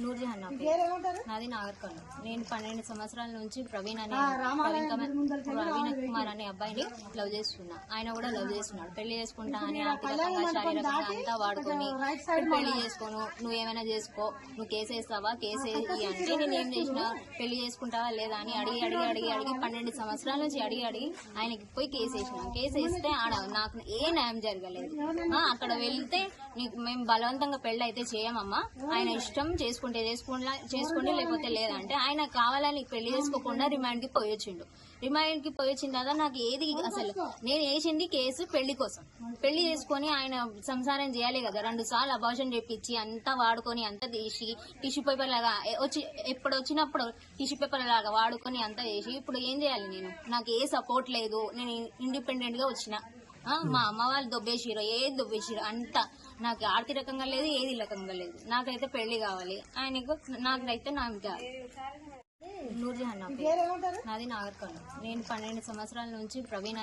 నూర్జహాన్ నా పేరు. నాది నాగర్కర్నూలు. నేను 12 సంవత్సరాల నుంచి ప్రవీణ్ కుమార్ అనే అబ్బాయిని లవ్ చేస్తున్నా. ఆయన కూడా లవ్ చేస్తున్నాడు. పెళ్లి చేసుకుంటా అని ఆర్థికంగా శారీరకంగా అంతా వాడుకొని పెళ్లి చేసుకోను, నువ్వు ఏమైనా చేసుకో, నువ్వు కేసు వేస్తావా, కేసు వేయి అంటే నేను ఏం చేసిన, పెళ్లి చేసుకుంటావా లేదా అని అడిగి 12 సంవత్సరాల నుంచి అడిగి ఆయనకి పోయి కేసు వేసిన. కేసు వేస్తే ఆడ నాకు ఏ న్యాయం జరగలేదు. అక్కడ వెళ్తే నీకు మేము బలవంతంగా పెళ్లి అయితే చేయమమ్మా, ఆయన ఇష్టం చేసుకుంటే చేసుకోండి లేకపోతే లేదంటే ఆయన కావాలని పెళ్లి చేసుకోకుండా రిమాండ్ కి పోయొచ్చిండు. రిమాండ్ కి పోయొచ్చిన తర్వాత నాకు ఏది అసలు నేను వేసింది కేసు పెళ్లి కోసం. పెళ్లి చేసుకుని ఆయన సంసారం చేయాలి కదా, 2 సార్లు అబార్షన్ చేపించి అంతా వాడుకొని అంతా తీసి టిష్యూ పేపర్ లాగా ఎప్పుడు వచ్చినప్పుడు టిష్యూ పేపర్ లాగా వాడుకొని అంతా చేసి ఇప్పుడు ఏం చేయాలి నేను? నాకు ఏ సపోర్ట్ లేదు. నేను ఇండిపెండెంట్ గా వచ్చిన. మా అమ్మ వాళ్ళు దొబ్బేసిరు, ఏది దొబ్బేసిరు అంతా. నాకు ఆర్థికంగా లేదు, ఏది రకంగా లేదు. నాకైతే పెళ్లి కావాలి ఆయనకు. నాకైతే నూర్జహాన్ నా పేరు. నాది నాగర్కర్నూలు. నేను 12 సంవత్సరాల నుంచి ప్రవీణ్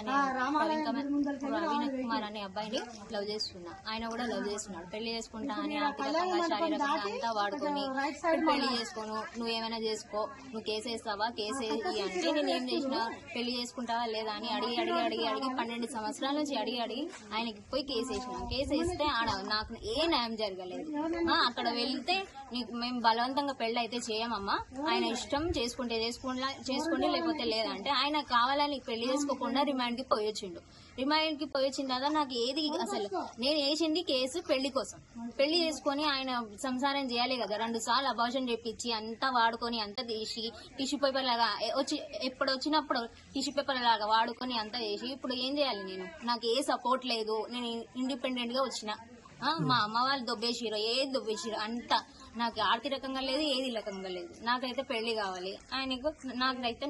కుమార్ అనే అబ్బాయిని లవ్ చేస్తున్నా. ఆయన కూడా లవ్ చేస్తున్నాడు. పెళ్లి చేసుకుంటా అని ఆర్థికంగా శారీరకంగా అంతా వాడుకొని పెళ్లి చేసుకోను, నువ్వు ఏమైనా చేసుకో, నువ్వు కేసు వేస్తావా, కేసు వేయి అంటే నేను ఏం చేసిన, పెళ్లి చేసుకుంటావా లేదా అని అడిగి 12 సంవత్సరాల నుంచి అడిగి ఆయనకి పోయి కేసు వేసిన. కేసు వేస్తే ఆడ నాకు ఏ న్యాయం జరగలేదు. అక్కడ వెళ్తే నీకు మేము బలవంతంగా పెళ్లి అయితే చేయమమ్మా, ఆయన ఇష్టం చేసుకుంటే చేసుకోండి లేకపోతే లేదంటే ఆయన కావాలని పెళ్లి చేసుకోకుండా రిమాండ్ కి పోయొచ్చిండు. రిమాండ్ కి పోయొచ్చిన తర్వాత నాకు ఏది అసలు నేను వేసింది కేసు పెళ్లి కోసం. పెళ్లి చేసుకుని ఆయన సంసారం చేయాలి కదా, 2 సార్లు అబార్షన్ చేపించి అంతా వాడుకొని అంతా తీసి టిష్యూ పేపర్ లాగా ఎప్పుడు వచ్చినప్పుడు టిష్యూ పేపర్ లాగా వాడుకొని అంతా చేసి ఇప్పుడు ఏం చేయాలి నేను? నాకు ఏ సపోర్ట్ లేదు. నేను ఇండిపెండెంట్ గా వచ్చిన. మా అమ్మ వాళ్ళు దొబ్బేసిరు, ఏది దొబ్బేసిరు అంతా. నాకు ఆర్థికంగా లేదు, ఏది రకంగా లేదు. నాకైతే పెళ్లి కావాలి ఆయనకు. నాకైతే